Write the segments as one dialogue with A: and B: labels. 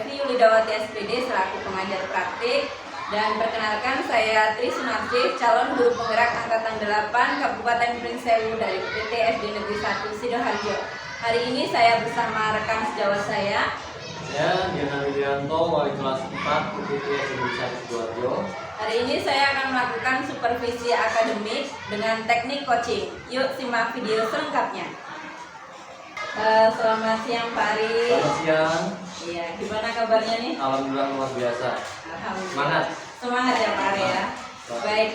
A: Devi Yulidawati SPD selaku pengajar praktik. Dan perkenalkan, saya Tri Sunarsih, calon guru penggerak angkatan 8 Kabupaten Pringsewu dari PT SD Negeri 1 Sidoarjo. Hari ini saya bersama rekan sejawat saya.
B: Saya Diana Widianto, wali kelas 4 PT SD Negeri 1 Sidoarjo.
A: Hari ini saya akan melakukan supervisi akademik dengan teknik coaching. Yuk simak video selengkapnya. Selamat siang Pak Ari.
B: Selamat siang.
A: Iya, gimana kabarnya nih?
B: Alhamdulillah luar biasa.
A: Alhamdulillah. Semangat ya Pak Ari ya. Baik,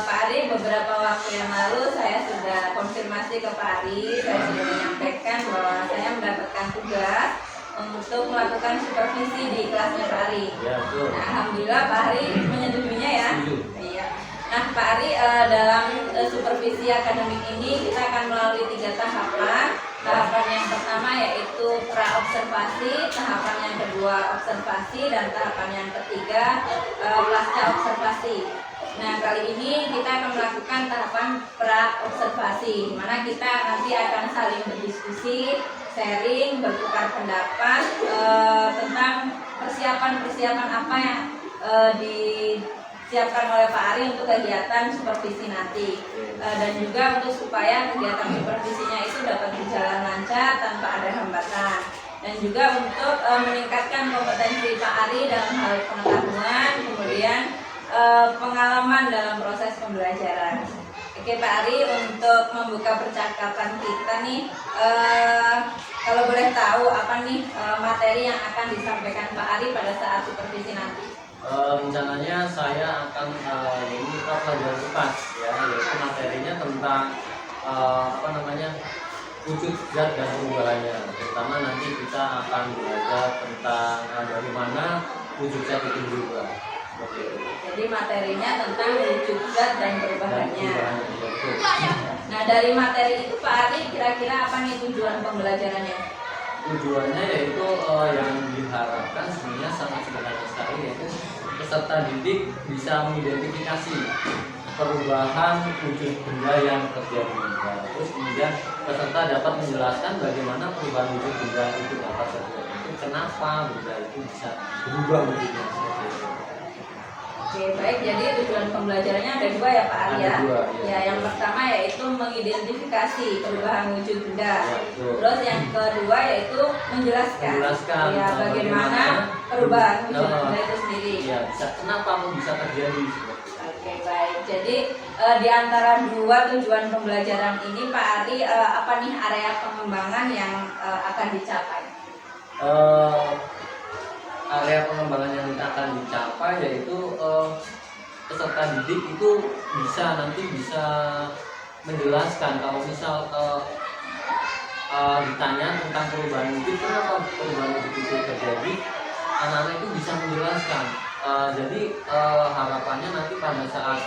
A: Pak Ari, beberapa waktu yang lalu saya sudah konfirmasi ke Pak Ari. Saya sudah menyampaikan bahwa saya mendapatkan tugas untuk melakukan supervisi di kelasnya Pak Ari.
B: Ya, betul.
A: Nah, alhamdulillah Pak Ari menyetujuinya ya.
B: Setuju.
A: Iya. Nah, Pak Ari, dalam supervisi akademik ini kita akan melalui 3 tahapan. Tahapan yang pertama yaitu pra-observasi, tahapan yang kedua observasi, dan tahapan yang ketiga pasca observasi. Nah, kali ini kita akan melakukan tahapan pra-observasi, di mana kita nanti akan saling berdiskusi, sharing, bertukar pendapat tentang persiapan-persiapan apa yang disiapkan oleh Pak Ari untuk kegiatan supervisi nanti, dan juga untuk supaya kegiatan supervisinya itu dapat berjalan lancar tanpa ada hambatan, dan juga untuk meningkatkan kompetensi Pak Ari dalam hal pengetahuan, kemudian pengalaman dalam proses pembelajaran. Oke Pak Ari, untuk membuka percakapan kita nih, kalau boleh tahu apa nih materi yang akan disampaikan Pak Ari pada saat supervisi nanti?
B: Rencananya saya akan membuka pelajaran lepas, ya, yaitu materinya tentang wujud zat dan perubahannya. Terutama nanti kita akan belajar tentang bagaimana wujud zat itu berubah.
A: Jadi materinya tentang wujud zat dan perubahannya.
B: Ya,
A: nah, dari materi itu Pak Ari, kira-kira apa nih tujuan pembelajarannya?
B: Tujuannya yaitu yang diharapkan sebenarnya sangat sederhana sekali, yaitu peserta didik bisa mengidentifikasi perubahan wujud benda yang terjadi. Terus kemudian peserta dapat menjelaskan bagaimana perubahan wujud benda itu dapat terjadi, itu kenapa benda itu bisa berubah wujudnya.
A: Oke, baik. Jadi tujuan pembelajarannya ada 2 ya Pak Ari ya.
B: Ada 2, ya.
A: Ya, yang pertama yaitu mengidentifikasi perubahan wujud benda.
B: Ya,
A: terus yang kedua yaitu menjelaskan ya bagaimana perubahan wujud benda itu sendiri.
B: Ya, kenapa bisa terjadi.
A: Oke, baik. Jadi di antara 2 tujuan pembelajaran ini Pak Ari, apa nih area pengembangan yang akan dicapai?
B: Area pengembangan yang akan dicapai yaitu peserta didik itu nanti bisa menjelaskan kalau misal ditanya tentang perubahan wujud, kenapa perubahan wujud itu terjadi, anak-anak itu bisa menjelaskan. Jadi harapannya nanti pada saat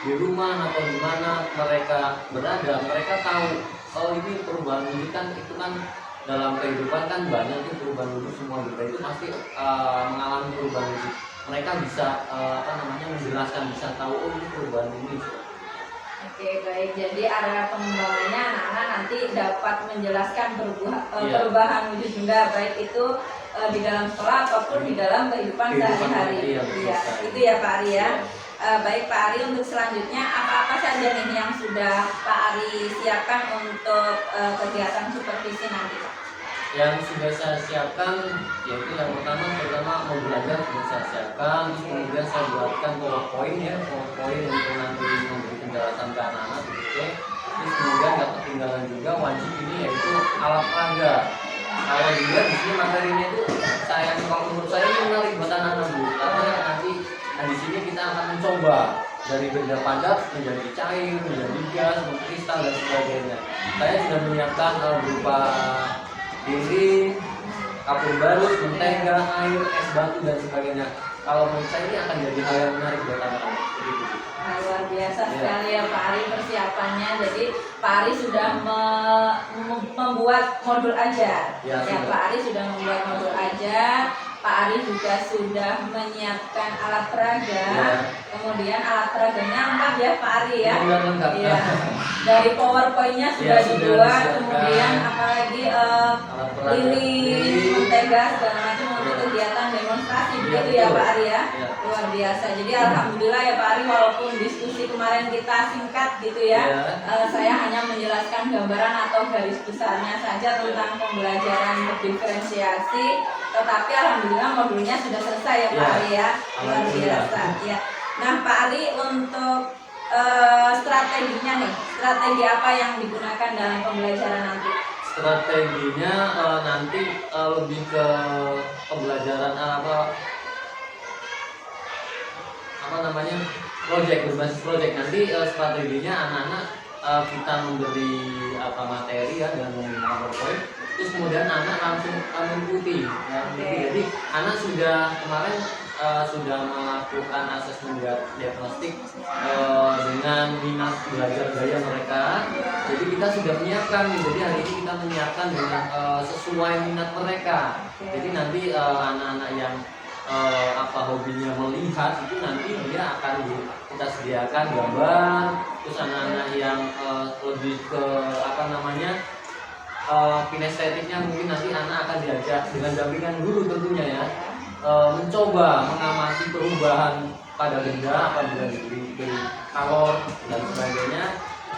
B: di rumah atau di mana mereka berada, mereka tahu ini perubahan wujud kan, itu kan dalam kehidupan kan banyak tuh perubahan wujud, semua kita itu pasti mengalami perubahan wujud. Mereka bisa menjelaskan, bisa tahu ini perubahan ini.
A: Oke, baik. Jadi area pengembangannya anak-anak nanti dapat menjelaskan perubahan wujud benda, baik itu di dalam sekolah ataupun di dalam kehidupan sehari-hari. Iya, itu ya Pak Ari ya. Baik Pak Ari, untuk selanjutnya apa-apa saja nih yang sudah Pak Ari siapkan untuk kegiatan supervisi nanti Pak?
B: Yang sudah saya siapkan yaitu yang pertama mau belajar sudah saya siapkan, terus kemudian saya buatkan PowerPoint untuk nanti memberi penjelasan ke anak-anak gitu. Terus kemudian gak ketinggalan juga wajib ini yaitu alat peraga. Kalau dilihat di sini materinya itu kalau menurut saya ini menarik buat anak-anak Bu, karena nanti di sini kita akan mencoba dari benda padat menjadi cair, menjadi gas, kristal dan sebagainya. Saya sudah menyiapkan berupa dinding, kapur barus, mentega, air, es batu dan sebagainya. Kalau menurut saya ini akan jadi hal yang menarik buat anak-anak.
A: Nah, luar biasa sekali ya Pak Ari persiapannya. Jadi Pak Ari sudah membuat modul ajar. Ya Pak Ari sudah membuat modul ajar. Pak Ari juga sudah menyiapkan alat peraga. Kemudian alat peraganya lengkap ya Pak Ari ya. Iya. Dari PowerPoint-nya sudah dibuat. Kemudian apalagi lilin, gas segala macam untuk kegiatan demonstrasi
B: Iya,
A: begitu ya
B: betul.
A: Pak Ari ya.
B: Iya.
A: Luar biasa. Jadi alhamdulillah ya Pak Ari, walaupun diskusi kemarin kita singkat gitu ya,
B: Iya.
A: saya hanya menjelaskan gambaran atau garis besarnya saja tentang pembelajaran berdiferensiasi, tetapi alhamdulillah modulnya sudah selesai ya Pak
B: Iya.
A: Ari ya. Luar
B: Alhamdulillah.
A: biasa. Ya. Nah Pak Ari, untuk strateginya nih, strategi apa yang digunakan dalam pembelajaran nanti?
B: Strateginya nanti lebih ke pembelajaran apa namanya, berbasis project. Nanti strateginya anak-anak kita memberi materi ya dan menggunakan PowerPoint, terus kemudian anak langsung mengikuti ya. Jadi anak sudah kemarin sudah melakukan asesmen diagnostik dengan minat belajar gaya mereka. Jadi kita sudah menyiapkan nih. Jadi hari ini kita menyiapkan dengan sesuai minat mereka. Jadi nanti anak-anak yang hobinya melihat itu nanti dia akan kita sediakan gambar. Terus anak-anak yang lebih ke kinestetiknya, mungkin nanti anak akan diajak dengan dampingan guru tentunya ya, mencoba mengamati perubahan pada benda apabila diberi kalor dan sebagainya.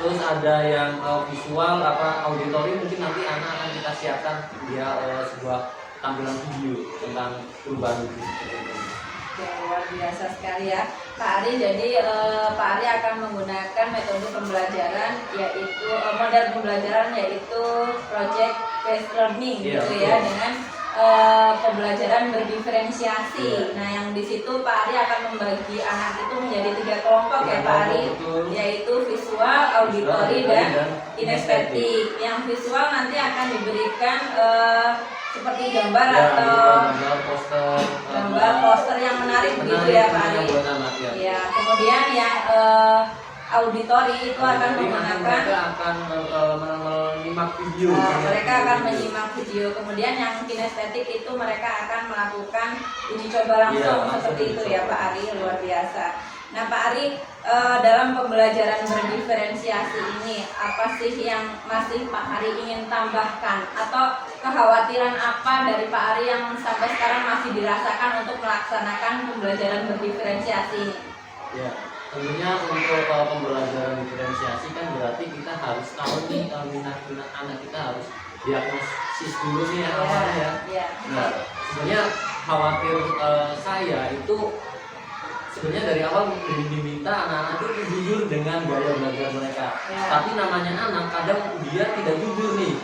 B: Terus ada yang visual auditori, mungkin nanti anak akan kita siapkan dia sebuah tampilan video tentang perubahan itu.
A: Oke, luar biasa sekali ya Pak Ari. Jadi Pak Ari akan menggunakan metode pembelajaran, yaitu model pembelajaran yaitu project based learning gitu ya, dengan pembelajaran berdiferensiasi. Nah, yang di situ Pak Ari akan membagi anak itu menjadi 3 kelompok ya Pak Ari, yaitu visual, auditori, dan kinestetik. Yang visual nanti akan diberikan seperti gambar atau gambar poster yang menarik begitu ya Pak Ari. Ya, kemudian yang auditori itu akan menggunakan,
B: mereka akan menyimak video.
A: Mereka akan menyimak video. Kemudian yang kinestetik itu mereka akan melakukan uji coba langsung seperti itu ya Pak Ari. Luar biasa. Nah Pak Ari, dalam pembelajaran berdiferensiasi ini apa sih yang masih Pak Ari ingin tambahkan, atau kekhawatiran apa dari Pak Ari yang sampai sekarang masih dirasakan untuk melaksanakan pembelajaran berdiferensiasi ini?
B: Ya, tentunya untuk pembelajaran diferensiasi kan berarti kita harus tahu nih minat-minat anak kita, harus diagnosis dulu nih awalnya ya. Nah, sebenarnya khawatir saya itu sebenarnya dari awal diminta anak-anak itu jujur dengan gaya belajar mereka. Tapi namanya anak kadang dia tidak jujur nih.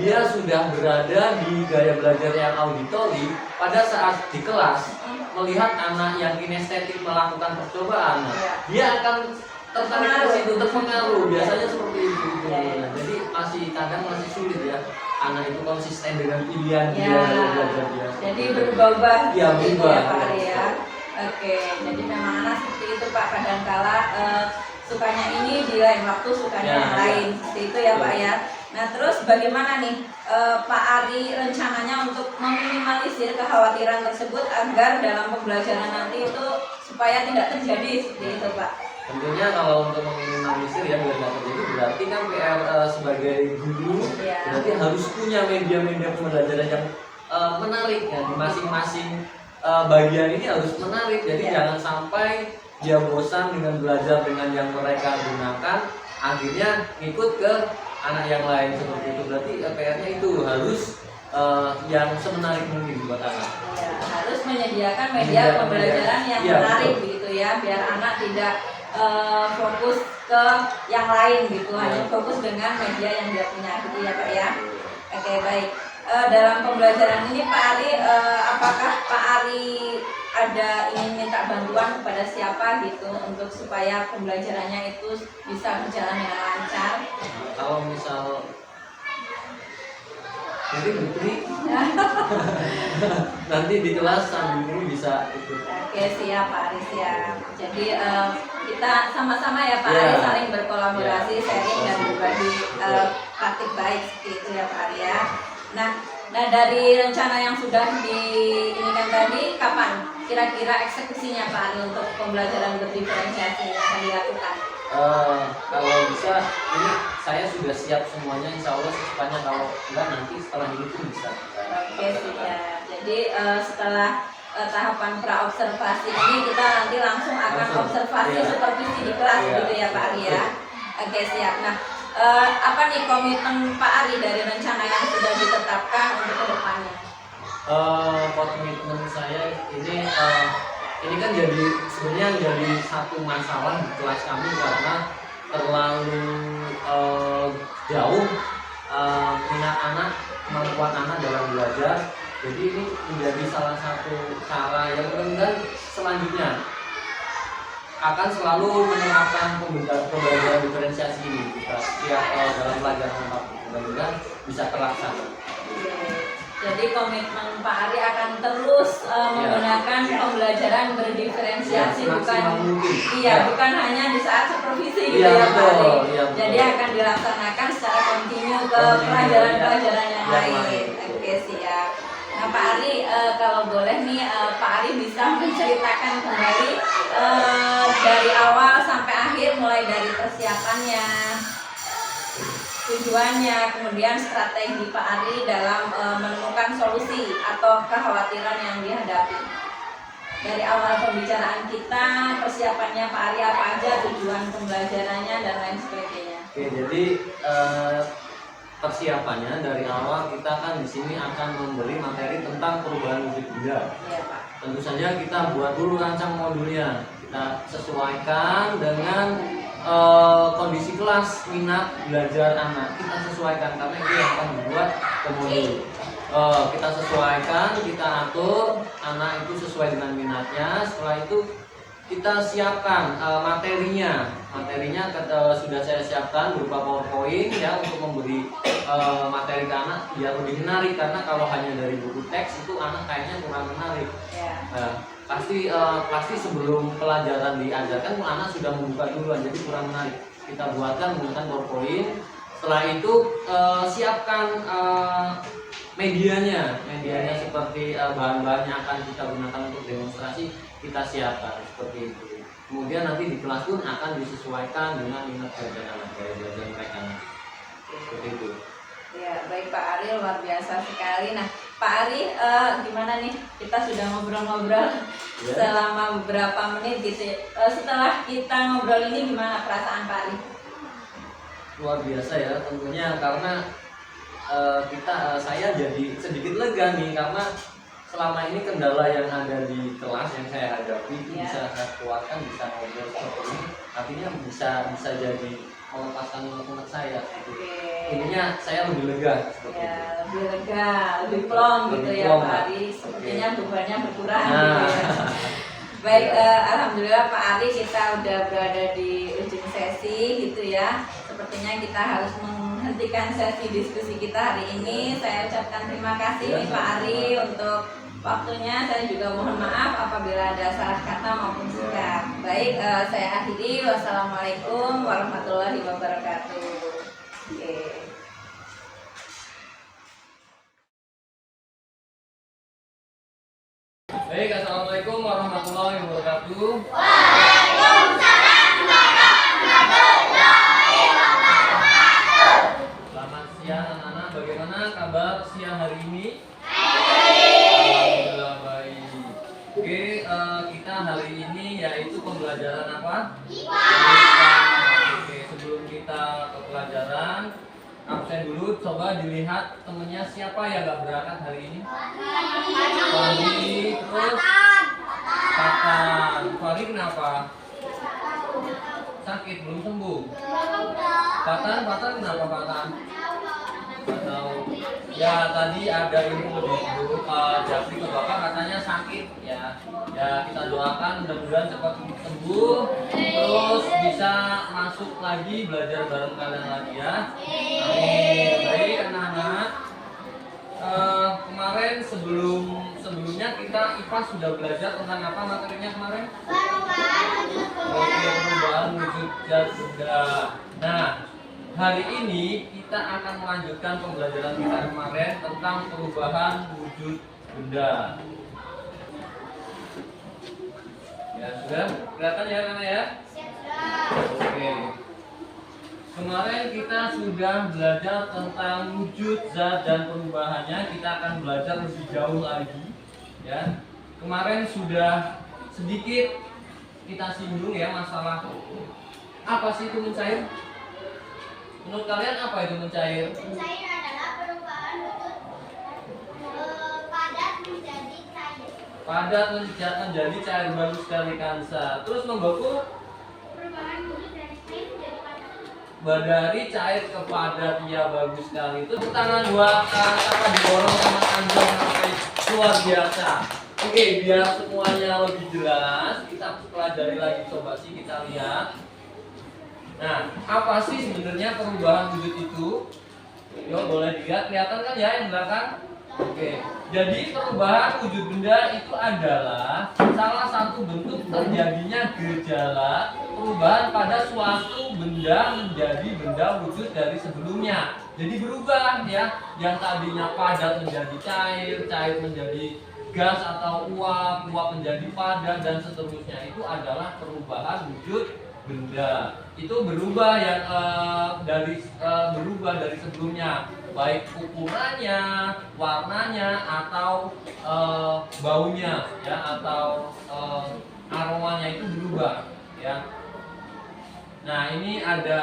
B: Dia sudah berada di gaya belajar yang auditori, pada saat di kelas melihat anak yang kinestetik melakukan percobaan, dia akan tertarik ke situ, terpengaruh. Biasanya seperti itu. Nah, jadi kadang masih sulit ya anak itu konsisten dengan pilihan dia belajar dia.
A: Jadi berubah-ubah
B: ya, berubah
A: ya Pak Ari ya. Oke, jadi memang anak seperti itu Pak, kadangkala sukanya ini di lain waktu sukanya yang lain, seperti itu ya Pak ya. Nah terus bagaimana nih Pak Ari rencananya untuk meminimalisir kekhawatiran tersebut agar dalam pembelajaran nanti itu supaya tidak terjadi seperti itu Pak?
B: Tentunya kalau untuk meminimalisir ya biar tidak terjadi, berarti kan PR sebagai guru berarti harus punya media-media pembelajaran yang menarik ya, di masing-masing bagian ini harus menarik. Jadi jangan sampai dia bosan dengan belajar dengan yang mereka gunakan, akhirnya ngikut ke anak yang lain seperti itu. Berarti PR-nya itu harus yang semenarik mungkin buat anak.
A: Ya, harus menyediakan media pembelajaran yang menarik begitu ya, biar anak tidak fokus ke yang lain gitu, hanya fokus dengan media yang dia punya gitu ya Pak ya. Oke, baik. Dalam pembelajaran ini Pak Ari, apakah Pak Ari ada ingin minta bantuan kepada siapa gitu untuk supaya pembelajarannya itu bisa berjalan dengan lancar?
B: Kalau misal Putri nanti di kelas sambil ini bisa ikut.
A: Oke, siap Pak Ari, siap. Jadi kita sama-sama ya Pak Ari saling berkolaborasi, sharing dan berbagi praktik baik seperti itu ya Pak Ari ya. Nah dari rencana yang sudah diinikan tadi, kapan kira-kira eksekusinya Pak Ari untuk pembelajaran berdiferensiasi yang akan dilakukan?
B: Kalau bisa, ini saya sudah siap semuanya, insya Allah secepatnya. Kalau enggak nanti setelah ini pun bisa.
A: Oke, siap. Jadi setelah tahapan praobservasi ini kita nanti langsung akan observasi supervisi di kelas gitu ya Pak Ari ya. Oke siap. Nah apa nih komitmen Pak Ari dari rencana yang sudah ditetapkan untuk kedepannya?
B: Komitmen saya ini kan jadi sebenarnya jadi satu masalah di kelas kami karena terlalu jauh minat anak, kemampuan anak dalam belajar. Jadi ini menjadi salah satu cara yang mudah-mudahan selanjutnya akan selalu menerapkan pembelajaran diferensiasi ini kita setiap dalam pelajaran apapun, mudah-mudahan bisa terlaksana.
A: Jadi komitmen Pak Ari akan terus menggunakan pembelajaran berdiferensiasi, bukan hanya di saat supervisi gitu ya Pak Ari. Jadi akan dilaksanakan secara kontinu ke pelajaran-pelajaran yang lain. Oke siap. Nah Pak Ari, kalau boleh nih Pak Ari bisa menceritakan kembali dari awal sampai akhir, mulai dari persiapannya, tujuannya, kemudian strategi Pak Ari dalam menemukan solusi atau kekhawatiran yang dihadapi. Dari awal pembicaraan kita, persiapannya Pak Ari apa aja, tujuan pembelajarannya dan lain sebagainya.
B: Oke, jadi persiapannya dari awal kita kan di sini akan memberi materi tentang perubahan wujud benda.
A: Iya Pak.
B: Tentu saja kita buat dulu rancang modulnya, kita sesuaikan dengan kondisi kelas, minat belajar anak, kita sesuaikan karena itu yang akan dibuat ke modul. Kita sesuaikan, kita atur anak itu sesuai dengan minatnya. Setelah itu kita siapkan materinya sudah saya siapkan berupa PowerPoint ya untuk memberi materi ke anak biar lebih menarik, karena kalau hanya dari buku teks itu anak kayaknya kurang menarik. Pasti sebelum pelajaran diajarkan anak sudah membuka duluan, jadi kurang menarik. Kita buatkan menggunakan PowerPoint. Setelah itu siapkan medianya seperti bahan-bahan yang akan kita gunakan untuk demonstrasi, kita siapkan seperti itu. Kemudian nanti di kelas pun akan disesuaikan dengan minat belajar anak, gaya belajar mereka seperti itu.
A: Ya baik Pak Ari, luar biasa sekali. Nah Pak Ari, gimana nih, kita sudah ngobrol-ngobrol selama beberapa menit gitu ya. Setelah kita ngobrol ini gimana perasaan Pak Ari?
B: Luar biasa ya tentunya, karena saya jadi sedikit lega nih, karena selama ini kendala yang ada di kelas yang saya hadapi itu bisa saya keluarkan, bisa ngobrol seperti ini, artinya bisa jadi melepaskan unek-unek saya. Intinya saya lebih lega seperti itu.
A: Lebih lega, lebih plong gitu ya Pak Ari. Sepertinya bebannya berkurang gitu ya. Baik, alhamdulillah Pak Ari, kita udah berada di ujung sesi gitu ya. Sepertinya kita harus menghentikan sesi diskusi kita hari ini. Saya ucapkan terima kasih nih Pak Ari untuk waktunya. Saya juga mohon maaf apabila ada salah kata maupun sikap. Baik, saya akhiri. Wassalamualaikum warahmatullahi wabarakatuh.
B: Baik, assalamualaikum warahmatullahi wabarakatuh.
C: Waalaikumsalam warahmatullahi wabarakatuh.
B: Selamat siang anak-anak, bagaimana kabar siang hari ini? Alhamdulillah baik. Oke, kita hari ini yaitu pembelajaran apa? Oke, sebelum kita ke pelajaran, absen dulu, coba dilihat temennya siapa yang gak berangkat hari ini? Fahri, terus Tatan. Fahri kenapa? Sakit, belum sembuh? Tatan kenapa Tatan? Gak tahu. Ya tadi ada info di grup Japri ke Bapak katanya sakit ya. Ya kita doakan mudah-mudahan cepat sembuh, terus bisa masuk lagi belajar bareng kalian lagi ya. Amin. Baik anak-anak. Kemarin sebelumnya kita IPA sudah belajar tentang apa materinya kemarin? Perubahan wujud zat benda. Nah, hari ini kita akan melanjutkan pembelajaran kita kemarin tentang perubahan wujud benda. Ya sudah kelihatan ya anak ya? Oke. Kemarin kita sudah belajar tentang wujud, zat, dan perubahannya. Kita akan belajar lebih jauh lagi, ya. Kemarin sudah sedikit kita singgung ya masalah apa sih itu mencair. Menurut kalian apa itu mencair?
C: Mencair adalah perubahan wujud padat menjadi cair.
B: Padat menjadi cair, bagus sekali Kansa. Terus membeku?
C: Perubahan wujud dari cair menjadi padat.
B: Dari cair ke padat, ya bagus sekali. Itu tangan buat apa didorong sama Anda sampai luar biasa. Oke, biar semuanya lebih jelas, kita pelajari lagi, coba sih kita lihat. Nah, apa sih sebenarnya perubahan wujud itu? Yuk, boleh dilihat, kelihatan kan ya yang belakang? Oke, jadi perubahan wujud benda itu adalah salah satu bentuk terjadinya gejala perubahan pada suatu benda menjadi benda wujud dari sebelumnya. Jadi berubah ya, yang tadinya padat menjadi cair, cair menjadi gas atau uap, uap menjadi padat dan seterusnya. Itu adalah perubahan wujud benda. Itu berubah yang berubah dari sebelumnya, baik ukurannya, warnanya, atau baunya ya, atau aromanya itu berubah ya. Nah, ini ada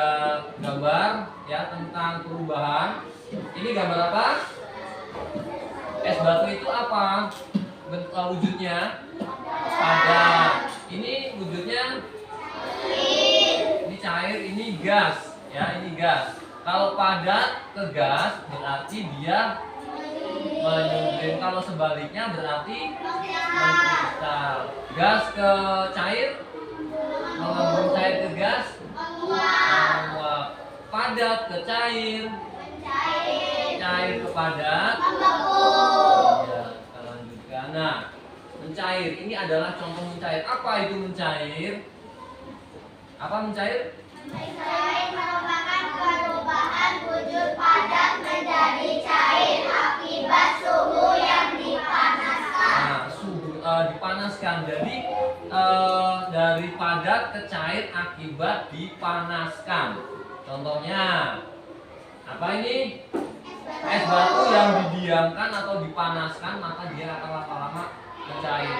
B: gambar ya tentang perubahan. Ini gambar apa? Es batu itu apa? Wujudnya padat. Ini wujudnya ini cair, ini gas ya, ini gas. Kalau padat ke gas berarti dia menyembrin. Kalau sebaliknya berarti mengkristal. Gas ke cair, mengembun cair ke gas, menguap. Padat ke cair, cair ke padat. Ya, kita lanjutkan. Nah, mencair ini adalah contoh mencair. Apa itu mencair? Apa mencair?
C: Mencair merupakan perubahan wujud padat menjadi cair akibat suhu yang dipanaskan.
B: Nah, suhu dipanaskan. Jadi dari padat ke cair akibat dipanaskan. Contohnya apa ini? Es batu yang didiamkan atau dipanaskan maka dia akan lama-lama mencair.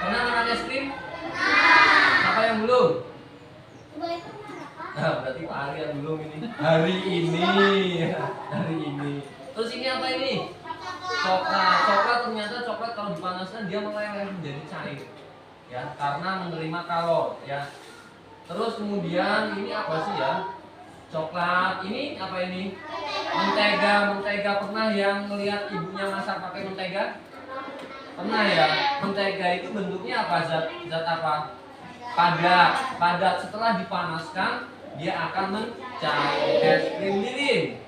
B: Pernah makan es krim? Siapa yang belum? Nah, berarti Pak Ari yang belum ini. Hari ini. Terus ini apa ini? Coklat. Coklat ternyata coklat kalau dipanaskan dia meleleh menjadi cair. Ya, karena menerima kalor ya. Terus kemudian ini apa sih ya? Coklat. Ini apa ini? Mentega. Pernah yang melihat ibunya masak pakai mentega? Pernah ya? Mentega itu bentuknya apa? Zat apa? Padat. Setelah dipanaskan dia akan mencair. Es krim lilin.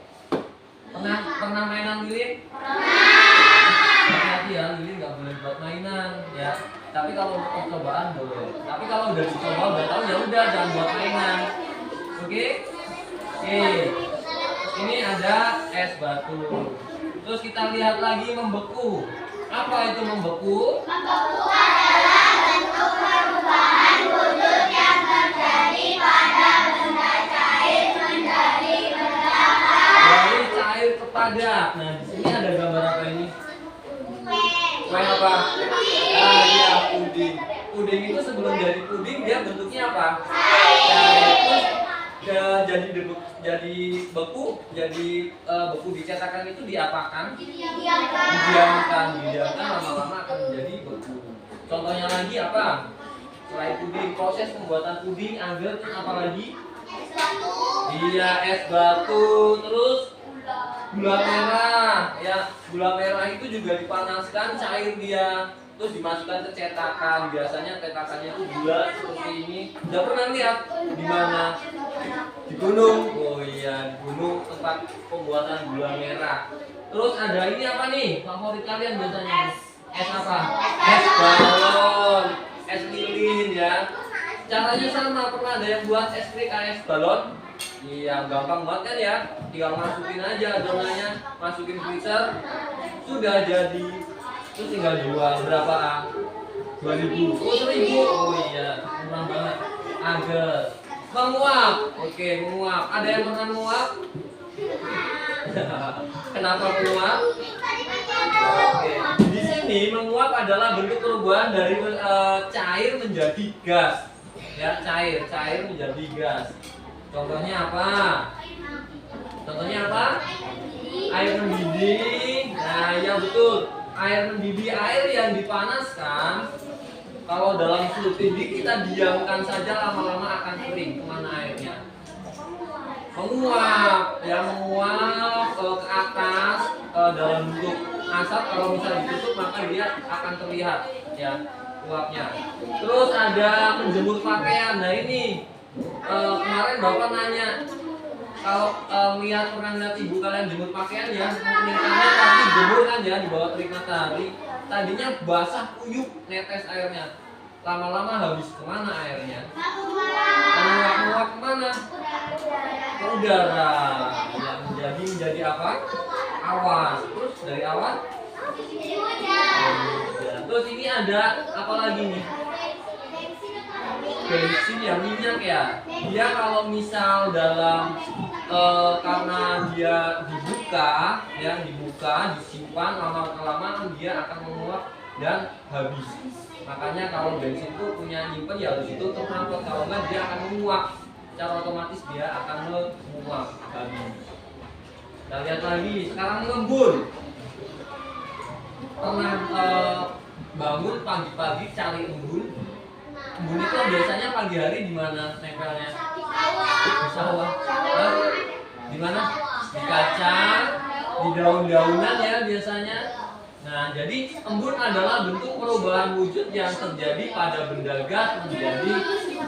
B: Pernah mainan lilin? Hati-hati ya, lilin nggak boleh buat mainan ya. Tapi kalau untuk percobaan boleh. Tapi kalau udah dicoba udah tahu ya udah jangan buat mainan. Oke? Ini ada es batu. Terus kita lihat lagi membeku. Apa itu membeku?
C: Membeku adalah bentuk perubahan wujud yang terjadi pada benda cair menjadi benda padat.
B: Dari cair ke padat. Nah, di sini ada gambar apa ini? Kue apa? Iya, puding. Puding itu sebelum jadi puding dia bentuknya apa? Cair. Terus jadi beku dicetakan itu diapakan? Didiamkan lama-lama akan menjadi beku. Contohnya lagi apa? Selain puding, proses pembuatan puding agar apa lagi? Iya, es batu. Terus gula merah ya, gula merah itu juga dipanaskan, cair dia, terus dimasukkan ke cetakan. Biasanya cetakannya itu gula seperti ini. Udah pernah lihat di mana? Di gunung. Oh iya, di gunung tempat pembuatan gula merah. Terus ada ini apa nih? Favorit kalian biasanya? Es apa? Es balon, es lilin ya. Caranya sama, pernah ada yang buat es balon? Iya, gampang banget kan ya. Tinggal masukin aja adonannya, masukin freezer, sudah jadi. Terus tinggal jual berapa? 2.000. Oh, 1.000. Oh iya, murah banget. Agar Menguap. Oke, menguap. Ada yang pernah menguap? Kenapa menguap? Oke. Di sini menguap adalah bentuk perubahan dari cair menjadi gas. Ya, cair menjadi gas. Contohnya apa? Contohnya apa? Air mendidih. Nah, ya betul. Air mendidih, air yang dipanaskan. Kalau dalam suhu tinggi kita diamkan saja, lama-lama akan kering. Kemana airnya? Menguap, ya menguap ke atas dalam bentuk asap. Kalau misalnya ditutup maka dia akan terlihat, ya uapnya. Terus ada menjemur pakaian. Nah ini kemarin bapak nanya, kalau pernah lihat ibu kalian jemur pakaian ya, meningkatnya pasti jemur kan ya di bawah terik matahari. Tadinya basah kuyup netes airnya, lama-lama habis. Kemana airnya? Menguap kemana? Ke udara. Ya, menjadi apa? Awan. Terus dari awan? Terus ini ada apa lagi nih? Bensin ya, minyak ya. Dia kalau misal dalam karena dia dibuka, disimpan, lama-lama dia akan menguap dan habis. Makanya kalau bensin itu punya nyimpen ya harus itu terangkut, kalau enggak dia akan menguap. Secara otomatis dia akan menguap habis. Kita lihat lagi, sekarang ngembun. Pernah bangun pagi-pagi cari embun? Embun itu biasanya pagi hari di mana nempelnya? Di sawah. Di mana? Di kaca, di daun-daunan ya biasanya. Nah, jadi embun adalah bentuk perubahan wujud yang terjadi pada benda gas menjadi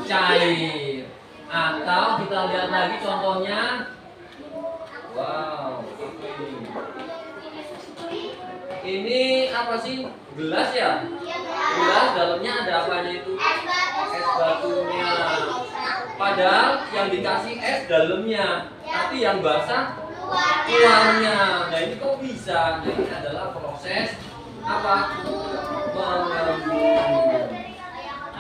B: cair. Atau kita lihat lagi contohnya. Wow, ini apa sih? Gelas ya? Gelas dalamnya ada apanya itu? Es batunya. Padahal yang dikasih es dalamnya, tapi yang basah luarnya. Nah ini kok bisa? Nah ini adalah proses apa? Mengembun.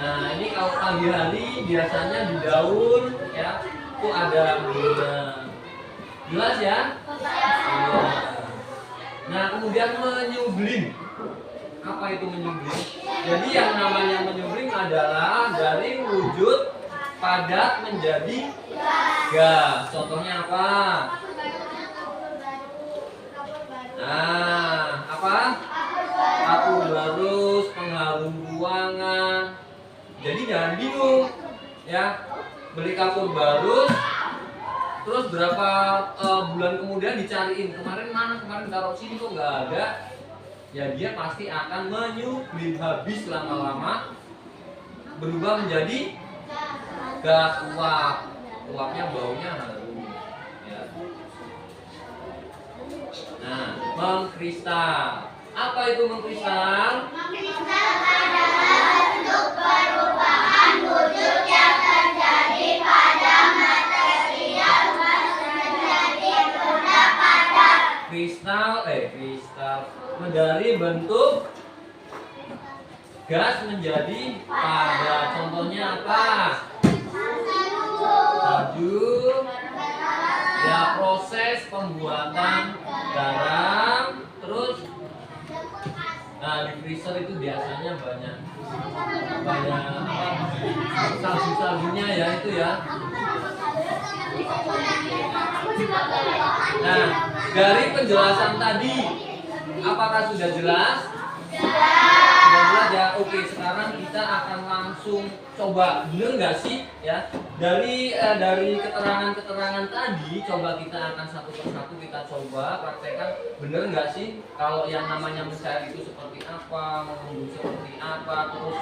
B: Nah ini kalau pagi hari biasanya di daun ya itu ada embunnya. Jelas ya? Iya. Nah kemudian menyublim. Apa itu menyublim? Jadi yang namanya menyublim adalah dari wujud padat menjadi gas. Contohnya apa? Nah, apa? Kapur barus, pengharum ruangan. Jadi jangan bingung, ya. Beli kapur barus, terus berapa bulan kemudian dicariin kemarin mana, kemarin taruh sini kok nggak ada. Ya dia pasti akan menyublim, habis lama-lama berubah menjadi gas uap. Uapnya baunya harum. Ya. Nah, mengkristal. Apa itu mengkristal?
C: Mengkristal adalah bentuk perubahan wujud yang terjadi pada material menjadi benda padat.
B: Kristal dari bentuk gas menjadi padat. Contohnya apa? Salju. Ya proses pembuatan garam. Terus nah di freezer itu biasanya banyak salju-saljunya ya itu ya. Nah dari penjelasan tadi apakah sudah jelas? Sudah jelas ya. Oke, sekarang kita akan langsung coba, bener nggak sih ya dari keterangan tadi, coba kita akan satu persatu kita coba praktekkan, bener nggak sih kalau yang namanya mencair itu seperti apa, mengembun seperti apa, terus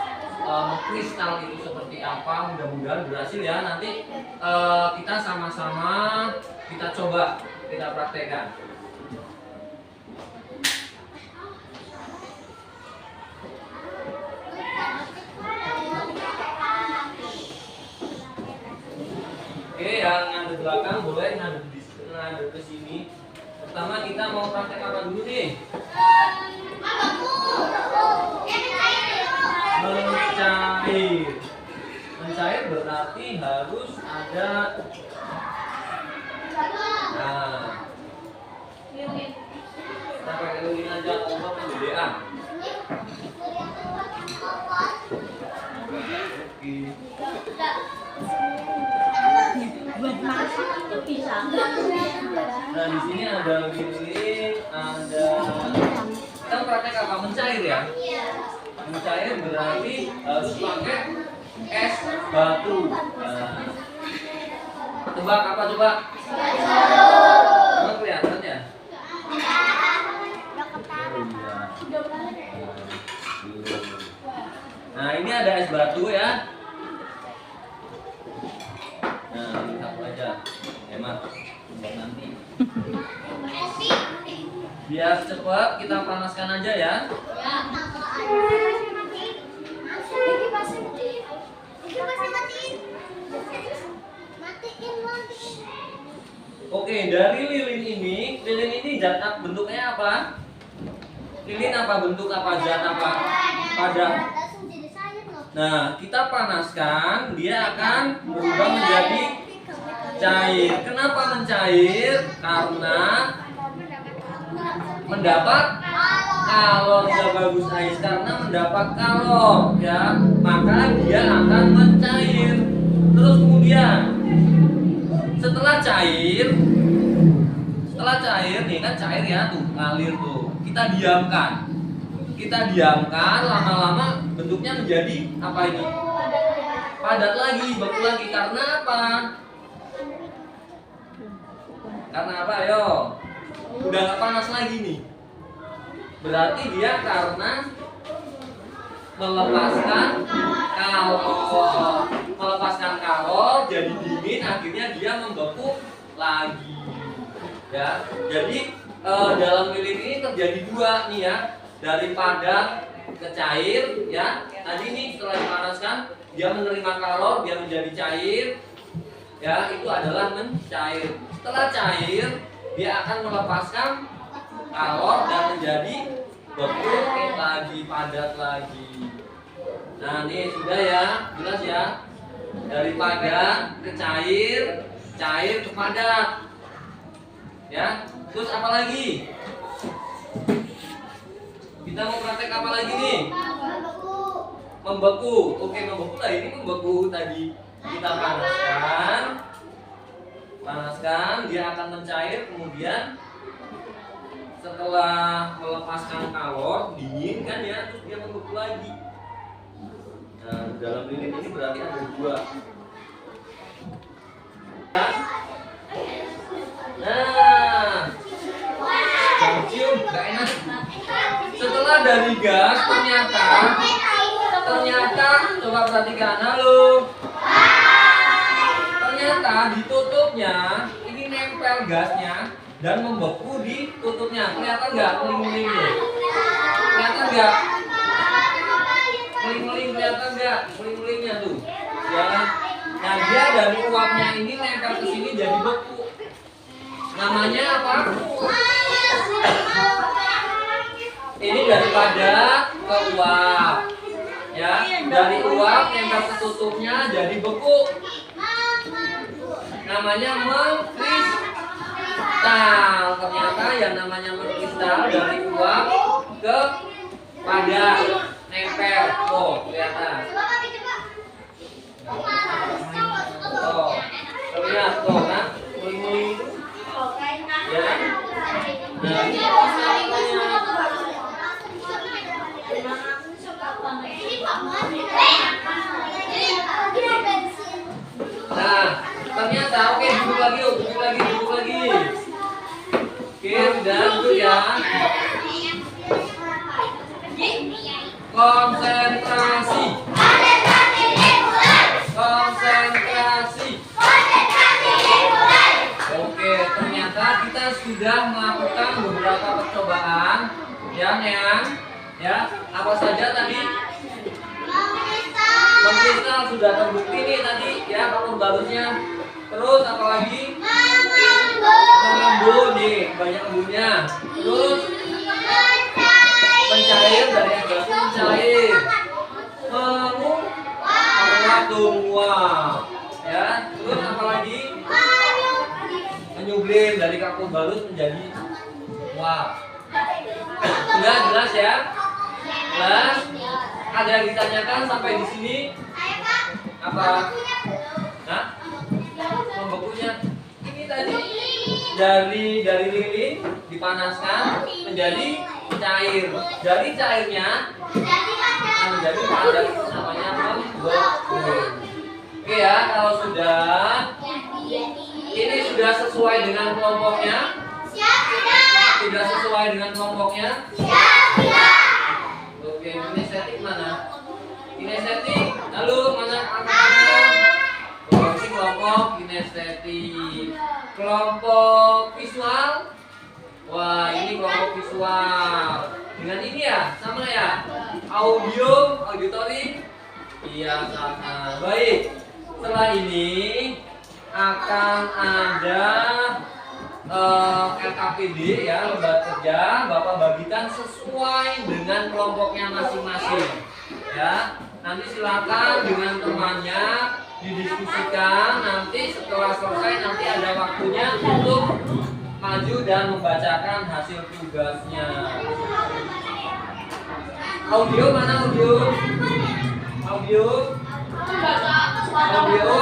B: mengkristal itu seperti apa. Mudah-mudahan berhasil ya. Nanti kita sama-sama kita coba kita praktekkan. Oke, yang ngadep belakang boleh ngadep ke sini. Pertama kita mau praktek apa dulu nih? Mencair. Mencair berarti harus ada Ya. Nah, kita pakai lilin aja, ombak yang gedean. Oke. Nah, di sini ada lilin, ada kita praktek apa? Mencair ya? Mencair berarti harus pakai es batu. Nah, tebak apa coba? Emang kelihatan ya? Nah, ini ada es batu ya. Nah, ini satu aja. Hemat buat nanti. Biar cepat kita panaskan aja ya. Oke, dari lilin ini zat bentuknya apa? Lilin apa, bentuk apa, zat apa? Padat. Nah, kita panaskan, dia akan berubah menjadi cair. Kenapa mencair? Karena mendapat kalor. Sudah bagus Ais, karena mendapat kalor ya, maka dia akan mencair. Terus kemudian setelah cair nih kan cair ya tuh, ngalir tuh. Kita diamkan lama-lama bentuknya menjadi apa ini? Padat lagi, beku lagi. Karena apa? Karena apa? Ayo. Udah gak panas lagi nih. Berarti dia karena melepaskan kalor jadi dingin, akhirnya dia membeku lagi. Ya. Jadi dalam lilin ini terjadi dua nih ya, dari padat ke cair ya. Tadi nih setelah dipanaskan dia menerima kalor, dia menjadi cair ya, itu adalah mencair. Setelah cair dia akan melepaskan kalor dan menjadi beku lagi, padat lagi. Nah ini sudah ya, jelas ya, dari padat ke cair, cair ke padat ya. Terus apa lagi? Kita mau praktek apa lagi nih? Membeku. Oke, membeku lah, ini membeku tadi. Kita panaskan, dia akan mencair, kemudian setelah melepaskan kalor, dingin kan ya, terus dia membeku lagi. Nah, dalam lilin ini berarti ada dua. Nah, cium gak enak. Setelah dari gas, ternyata coba perhatikan, halo. Ternyata ditutupnya ini nempel gasnya dan membeku di tutupnya. Kelihatan nggak meling-melingnya? Kelihatan nggak? Meling-meling, kelihatan nggak? Meling-melingnya tuh. Ya. Nah dia dari uapnya ini nempel ke sini jadi beku. Namanya apa? Ini daripada ke uap. Ya, dari uap nempel ke tutupnya jadi beku. Namanya mengkristal. Ternyata yang namanya mengkristal dari uap ke padat nempel. Tuh, kelihatan. Tuh, terlihat tuh kan? Muling-muling itu. Ya. Nah, ternyata oke, duduk lagi. Oke, sudah duduk ya. Konsentrasi. Oke, ternyata kita sudah melakukan beberapa percobaan ya, Neang. Ya, apa saja tadi? Mengkristal sudah terbukti nih tadi ya, faktor balusnya. Terus apa lagi? Mengembun nih, banyak embunnya. Terus mencair, dari es batu mencair. Menguap ya. Terus apa Jelas ya? Jelas? Ada yang ditanyakan sampai di sini? Apa? Nah, pembekunya ini tadi dari lilin dipanaskan menjadi cair. Dari cairnya menjadi padat, namanya membeku. Oke ya, kalau sudah ini sudah sesuai dengan kelompoknya? Tidak sesuai dengan kelompoknya? Oke, kinestetik mana? Kinestetik, lalu mana angka-angka? Oh, ini kelompok kinestetik. Kelompok visual? Wah, ini kelompok visual. Dengan ini ya, sama ya? Audio, auditory? Iya, sama. Baik. Setelah ini akan ada LKPD ya, lembar kerja. Bapak bagikan sesuai dengan kelompoknya masing-masing. Ya, nanti silakan dengan temannya didiskusikan. Nanti setelah selesai nanti ada waktunya untuk maju dan membacakan hasil tugasnya. Audio mana audio? Audio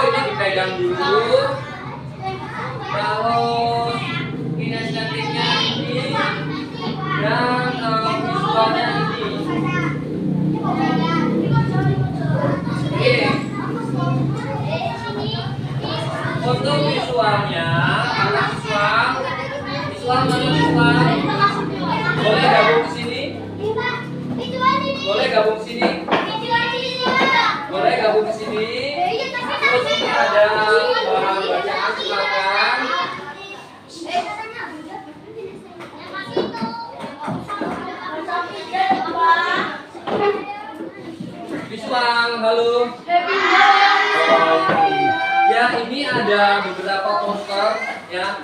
B: ini dipegang dulu. Kalau kinestetiknya ini dan visualnya ini. Oke. Untuk visualnya, mana visual mana visual? Boleh gabung ke sini? Boleh gabung ke sini? Boleh gabung ke sini? Terus ini ada bahan bacaan, silakan. Visual, halo. Ya, ini ada beberapa poster ya.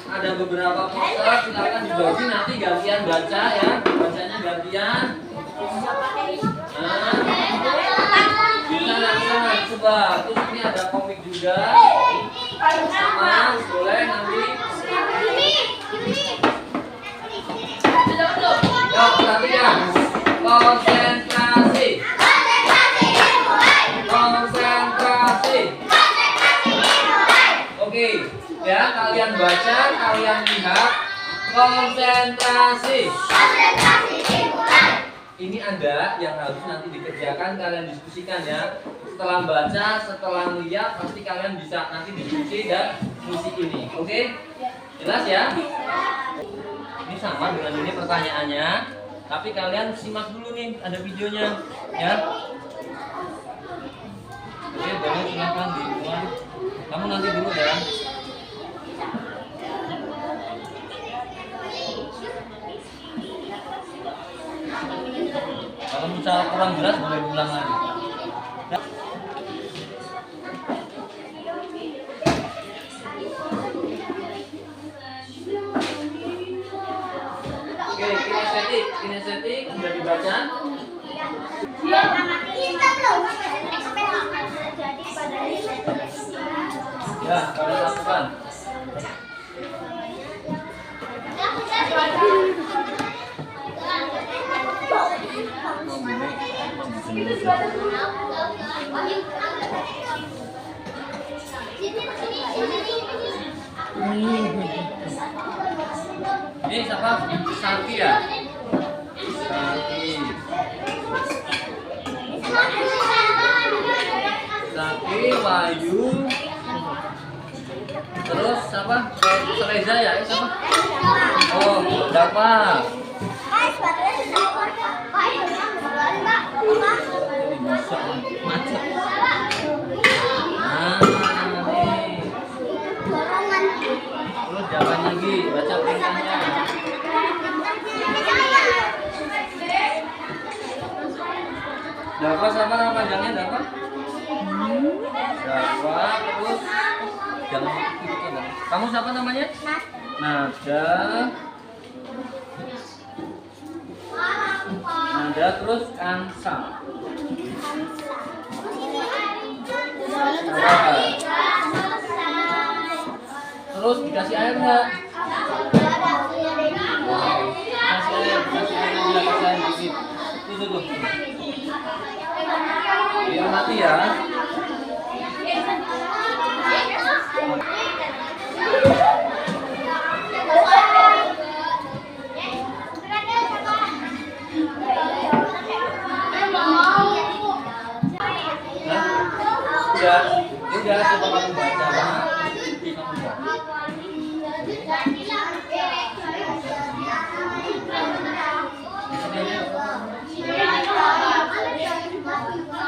B: Ada beberapa poster, silakan dibagi nanti gantian baca ya. Bacanya gantian. Nah, sana coba. Terus ini ada komik juga. Sama, boleh nanti. Yuk, perhatikan. Konsentrasi. Konsentrasi. Oke, ya kalian baca, kalian lihat. Konsentrasi. Ini ada yang harus nanti dikerjakan, kalian diskusikan ya. Setelah baca, setelah lihat, pasti kalian bisa nanti diskusi dan ngisi ini. Oke? Jelas ya? Ini sama dengan ini pertanyaannya, tapi kalian simak dulu nih, ada videonya ya. Oke, boleh silakan diulang. Kamu nanti dulu ya. Kalau misalnya kurang jelas boleh diulang lagi. Oke, kinestetik sudah dibaca. Ya, kalian lakukan. Ini siapa? Saki ya? Saki, Wahyu. Terus siapa? Reza ya? Siapa? Oh, dapat. Macet. Terus jawaban lagi, baca perintahnya. Dapat sama nama panjangnya dapat? Dapat terus jangan gitu kan. Kamu siapa namanya? Nada. Nada terus Kansa. Terus dikasih air enggak? Kasih air, kasih air. tutup. Biar mati ya. Udah, coba kamu baca. Kamu baca.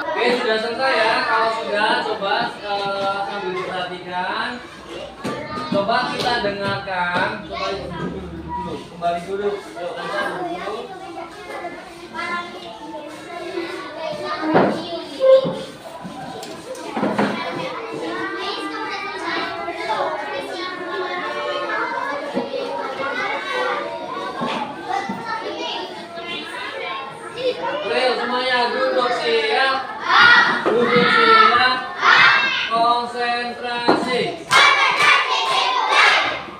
B: Oke, sudah selesai ya. Kalau sudah, coba sambil diperhatikan. Coba kita dengarkan. Coba dulu. Kembali dulu. Yuk, Anda dulu. Oke, semuanya duduk siap. Duduk siap. Konsentrasi.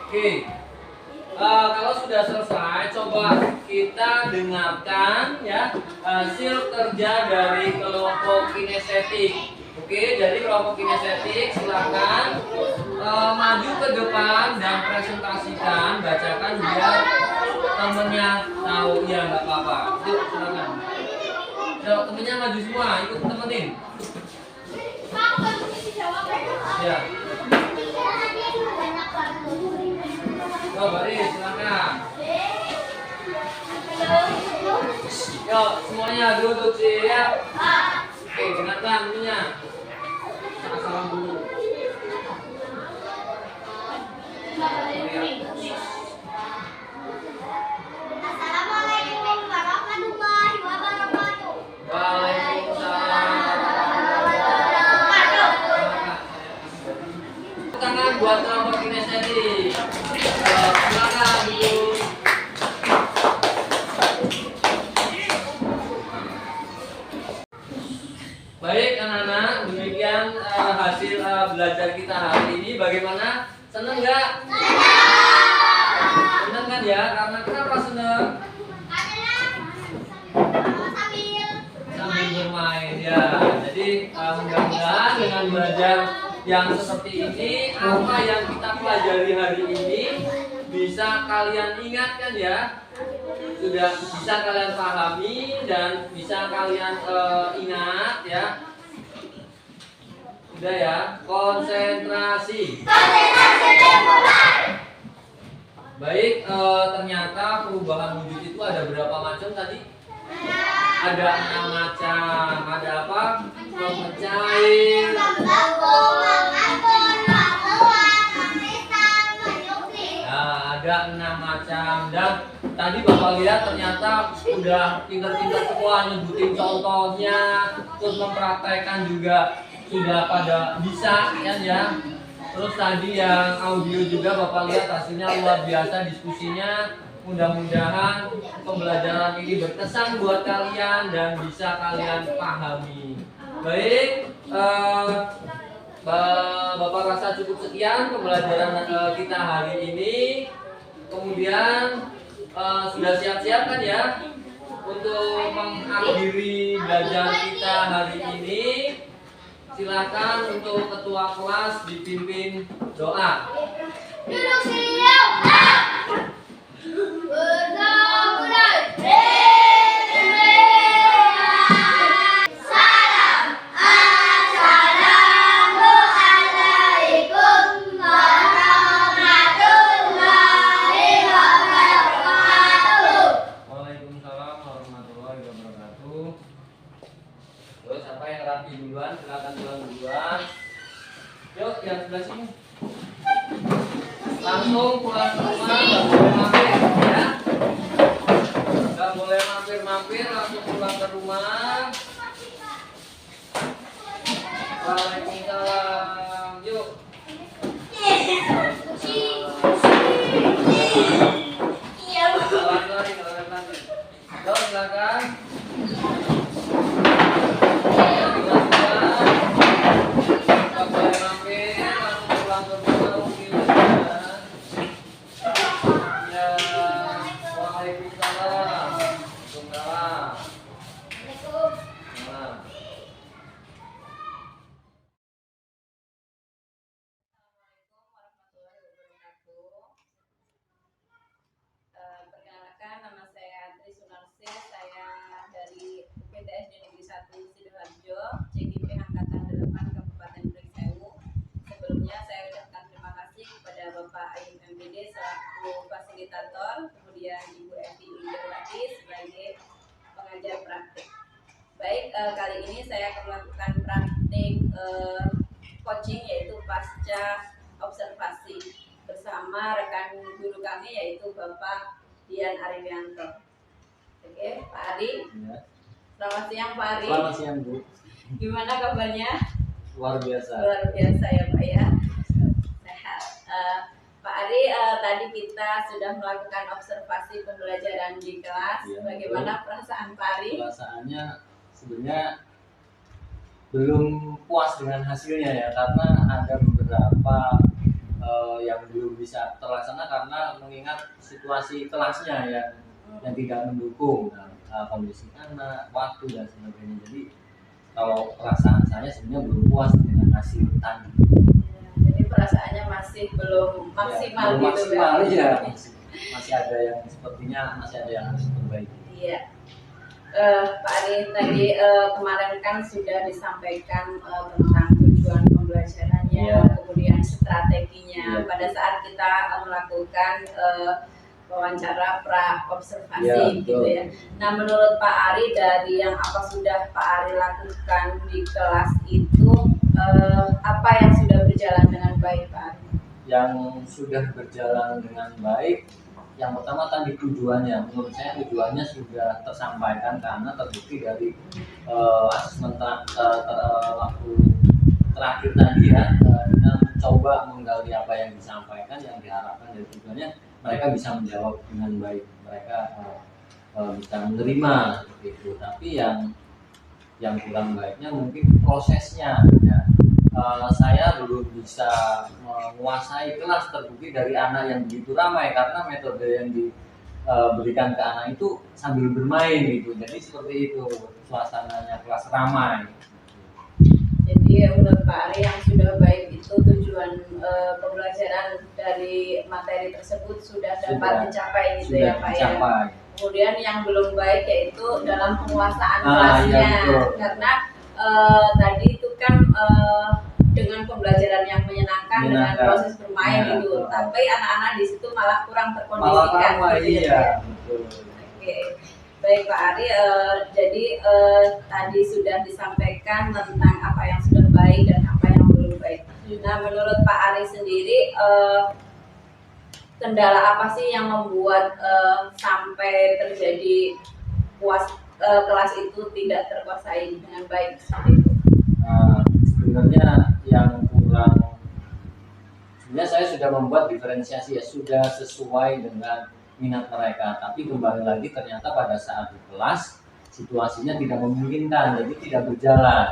B: Oke. Kalau sudah selesai, coba kita dengarkan ya hasil kerja dari kelompok kinestetik. Oke, jadi kelompok kinestetik silakan maju ke depan dan presentasikan, bacakan biar temennya tahu ya, nggak apa-apa. Yuk, silakan. Yuk, temennya maju semua, ikut temenin. Ya. Yuk, baris, silakan. Yuk, semuanya duduk siap. Oke, dengarkan temennya. Salam dulu.
C: Assalamualaikum warahmatullahi wabarakatuh.
B: Waalaikumsalam. Tangan buat kelompok kinestetik. Silakan dulu. Baik anak-anak, demikian hasil belajar kita hari ini. Bagaimana? Seneng nggak? Seneng kan ya? Karena kenapa seneng? Sambil bermain ya. Jadi mudah-mudahan dengan belajar yang seperti ini, apa yang kita pelajari hari ini bisa kalian ingatkan ya. Sudah bisa kalian pahami dan bisa kalian ingat ya. Sudah ya, konsentrasi. Baik, ternyata perubahan wujud itu ada berapa macam tadi? Ada 6 macam. Ada apa? Memecahin. Nah, ada 6 macam. Dan tadi Bapak lihat ternyata udah pinter-pinter semua nyebutin contohnya, terus mempraktekkan juga sudah pada bisa kan ya. Terus tadi yang audio juga Bapak lihat hasilnya luar biasa diskusinya. Mudah-mudahan pembelajaran ini berkesan buat kalian dan bisa kalian pahami. Baik, Bapak rasa cukup sekian pembelajaran kita hari ini. Kemudian sudah siap-siap kan ya untuk mengakhiri belajar kita hari ini. Silakan untuk ketua kelas dipimpin doa.
C: Duduk siap. Mulai. Salam. Assalamualaikum warahmatullahi wabarakatuh.
B: Waalaikumsalam warahmatullahi wabarakatuh. Terus siapa yang rapi duluan? Silakan duluan. Yuk, yang sebelah sini. Langsung pulang ke rumah, nggak boleh mampir ya. Nggak boleh mampir-mampir, langsung pulang ke rumah. Waalaikumsalam. Yuk. Lari-lari. Yuk, silakan. Nggak boleh mampir, langsung pulang ke rumah. Mungkin ya. Waalaikumsalam. Waalaikumsalam.
A: fasilitator, kemudian Ibu Evi Indrawati sebagai pengajar praktik. Baik, kali ini saya akan melakukan praktik coaching yaitu pasca observasi bersama rekan guru kami yaitu Bapak Dian Ariwianto. Oke, Pak Ari.
B: Ya.
A: Selamat siang Pak Ari.
B: Selamat siang Bu.
A: Gimana kabarnya?
B: Luar biasa.
A: Luar biasa ya Pak ya. Sehat. Pak Ari, tadi kita sudah melakukan observasi pembelajaran di kelas.
B: Ya,
A: Bagaimana perasaan Pak Ari?
B: Perasaannya sebenarnya belum puas dengan hasilnya ya, karena ada beberapa yang belum bisa terlaksana karena mengingat situasi kelasnya yang tidak mendukung, kondisi anak, waktu dan sebagainya. Jadi kalau perasaan saya sebenarnya belum puas dengan hasil tadi.
A: Jadi perasaannya masih belum maksimal
B: belum
A: gitu
B: maksimal,
A: kan?
B: ya. Masih ada yang sepertinya masih ada yang harus diperbaiki.
A: Iya. Pak Ari, tadi kemarin kan sudah disampaikan tentang tujuan pembelajarannya,
B: Iya.
A: kemudian strateginya.
B: Iya.
A: Pada saat kita melakukan wawancara pra observasi
B: Iya,
A: gitu
B: betul.
A: ya. Nah, menurut Pak Ari dari yang apa sudah Pak Ari lakukan di kelas itu, apa yang sudah berjalan dengan baik Pak Ari?
B: Yang sudah berjalan dengan baik, yang pertama tadi tujuannya, menurut saya tujuannya sudah tersampaikan karena terbukti dari asesmen waktu terakhir tadi ya, kita mencoba menggali apa yang disampaikan, yang diharapkan dari tujuannya mereka bisa menjawab dengan baik, mereka bisa menerima seperti itu. Tapi yang kurang baiknya mungkin prosesnya ya. Saya belum bisa menguasai kelas, terbukti dari anak yang begitu ramai karena metode yang diberikan ke anak itu sambil bermain gitu. Jadi seperti itu suasananya kelas ramai.
A: Jadi menurut Pak Ari yang sudah baik itu tujuan pembelajaran dari materi tersebut sudah dapat dicapai gitu
B: Sudah
A: ya Pak ya.
B: dicapai.
A: Kemudian yang belum baik yaitu dalam penguasaan
B: Iya,
A: kelasnya,
B: betul.
A: karena tadi itu kan dengan pembelajaran yang menyenangkan dengan proses bermain
B: Ya,
A: gitu,
B: betul.
A: tapi anak-anak di situ malah kurang
B: Malah
A: terkondisikan.
B: ramai,
A: gitu ya,
B: iya,
A: Pak ya.
B: betul.
A: Oke, baik Pak Ari. Jadi tadi sudah disampaikan tentang apa yang sudah baik dan apa yang belum baik. Nah, menurut Pak Ari sendiri, kendala apa sih yang membuat sampai terjadi kelas itu tidak terkuasai dengan baik seperti itu?
B: Sebenarnya yang kurang, sebenarnya saya sudah membuat diferensiasi ya, sudah sesuai dengan minat mereka, tapi kembali lagi ternyata pada saat di kelas situasinya tidak memungkinkan, jadi tidak berjalan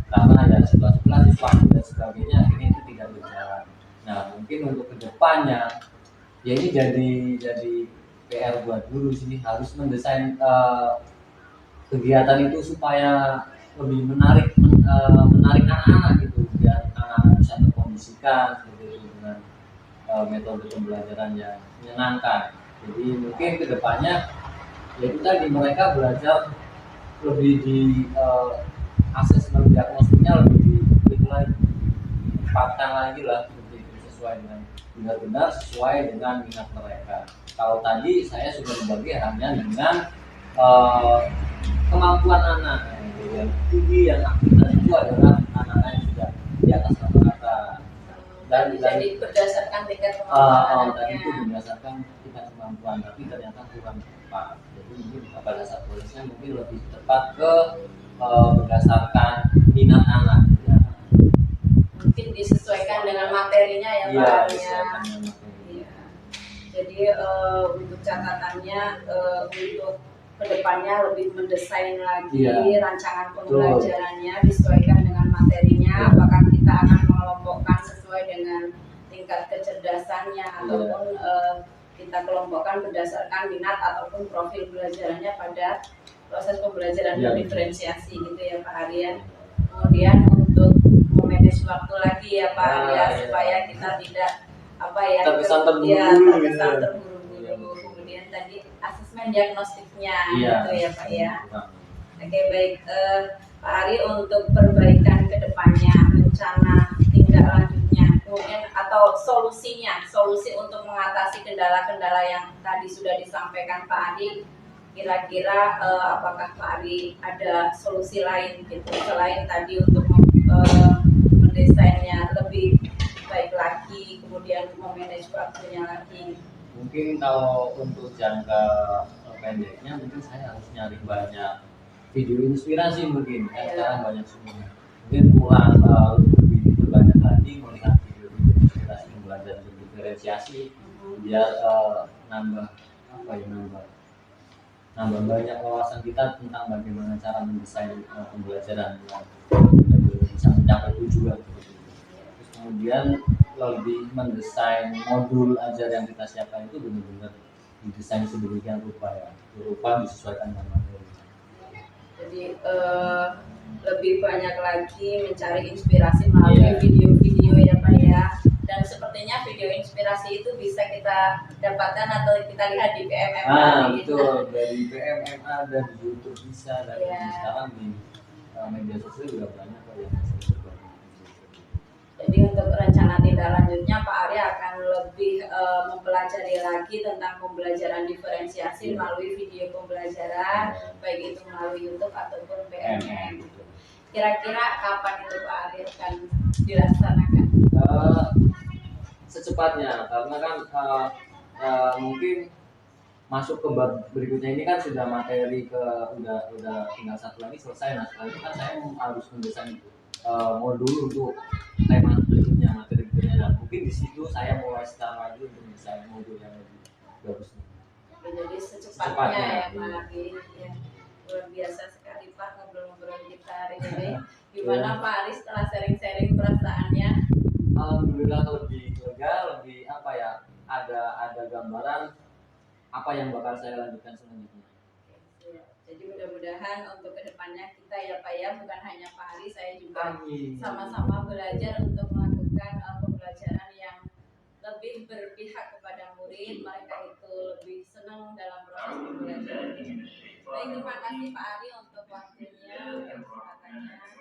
B: karena ada situasi kelas, waktu dan sebagainya, akhirnya itu tidak berjalan. Nah, mungkin untuk kedepannya ya ini jadi PR buat guru sini, harus mendesain kegiatan itu supaya lebih menarik anak-anak gitu, biar anak-anak bisa terkondisikan seperti itu dengan metode pembelajaran yang menyenangkan. Jadi mungkin kedepannya yaitu tadi mereka belajar lebih di asesmen diagnostiknya lebih ditempatkan lagi lah seperti itu, sesuai dengan benar-benar sesuai dengan minat mereka. Kalau tadi saya sudah membagi hanya dengan kemampuan anak yang tinggi, yang aktivitas itu adalah anak-anak yang sudah di atas rata-rata. Dan
A: jadi berdasarkan tingkat kemampuan
B: tadi itu
A: anaknya.
B: berdasarkan tingkat kemampuan, tapi ternyata kurang tepat. Jadi mungkin pada saat prosesnya mungkin lebih tepat ke berdasarkan minat anak. Ya.
A: Mungkin disesuaikan dengan materinya ya
B: Iya,
A: Pak Ari ya.
B: disesuaikan dengan materi.
A: Iya. Jadi untuk catatannya untuk kedepannya lebih mendesain lagi rancangan pembelajarannya disesuaikan dengan materinya. Apakah kita akan mengelompokkan sesuai dengan tingkat kecerdasannya ataupun kita kelompokkan berdasarkan minat ataupun profil belajarannya pada proses pembelajaran diferensiasi gitu ya Pak Aryan. Kemudian untuk memanage waktu lagi ya Pak Aryan supaya kita tidak
B: terkesan
A: terburu-buru.
B: Iya.
A: Kemudian tadi asesmen diagnostiknya
B: Iya.
A: gitu ya Pak ya. Oke, baik Pak Ari, untuk perbaikan kedepannya rencana tindak lanjutnya kemudian atau solusi untuk mengatasi kendala-kendala yang tadi sudah disampaikan Pak Adi. Kira-kira apakah Pak Ari ada solusi lain gitu selain tadi untuk mendesainnya lebih baik lagi, kemudian memanage waktunya lagi?
B: Mungkin kalau untuk jangka pendeknya mungkin saya harus nyari banyak video inspirasi mungkin kan sekarang banyak semua. Mungkin kurang lebih banyak lagi melihat video inspirasi belajar diferensiasi biar nambah apa ya nambah banyak wawasan kita tentang bagaimana cara mendesain pembelajaran yang bisa mencapai tujuan. Terus kemudian lebih mendesain modul ajar yang kita siapkan itu benar-benar didesain sedemikian rupa disesuaikan dengan materi.
A: Jadi lebih banyak lagi mencari inspirasi melalui video-video ya Pak ya. Dan sepertinya video inspirasi itu bisa kita dapatkan atau kita lihat di PMMA.
B: Betul, dari PMMA dan di YouTube bisa dan sekarang di media sosial juga banyak kok yang bisa berbagi.
A: Jadi untuk rencana tindak lanjutnya Pak Arya akan lebih mempelajari lagi tentang pembelajaran diferensiasi melalui video pembelajaran, baik itu melalui YouTube ataupun PMM. Kira-kira kapan itu Pak Arya akan dilaksanakan?
B: Secepatnya, karena kan mungkin masuk ke bab berikutnya ini kan sudah materi udah tinggal satu lagi selesai. Nah setelah itu kan saya harus mendesain modul untuk tema berikutnya, materi berikutnya. Dan mungkin di situ saya mulai start lagi untuk mendesain modul yang lebih bagus.
A: Jadi secepatnya ya Pak Arya. Ya, luar biasa sekali Pak ngobrol-ngobrol kita hari ini. Gimana Pak Ari setelah sharing-sharing perasaannya?
B: Alhamdulillah lebih lega, lebih apa ya, ada gambaran apa yang bakal saya lanjutkan selanjutnya.
A: Jadi mudah-mudahan untuk kedepannya kita ya Pak ya, bukan hanya Pak Ari, saya juga sama-sama belajar untuk melakukan pembelajaran yang lebih berpihak kepada murid, mereka itu lebih senang dalam proses pembelajaran. Baik, terima kasih Pak Ari untuk waktunya, kesempatannya.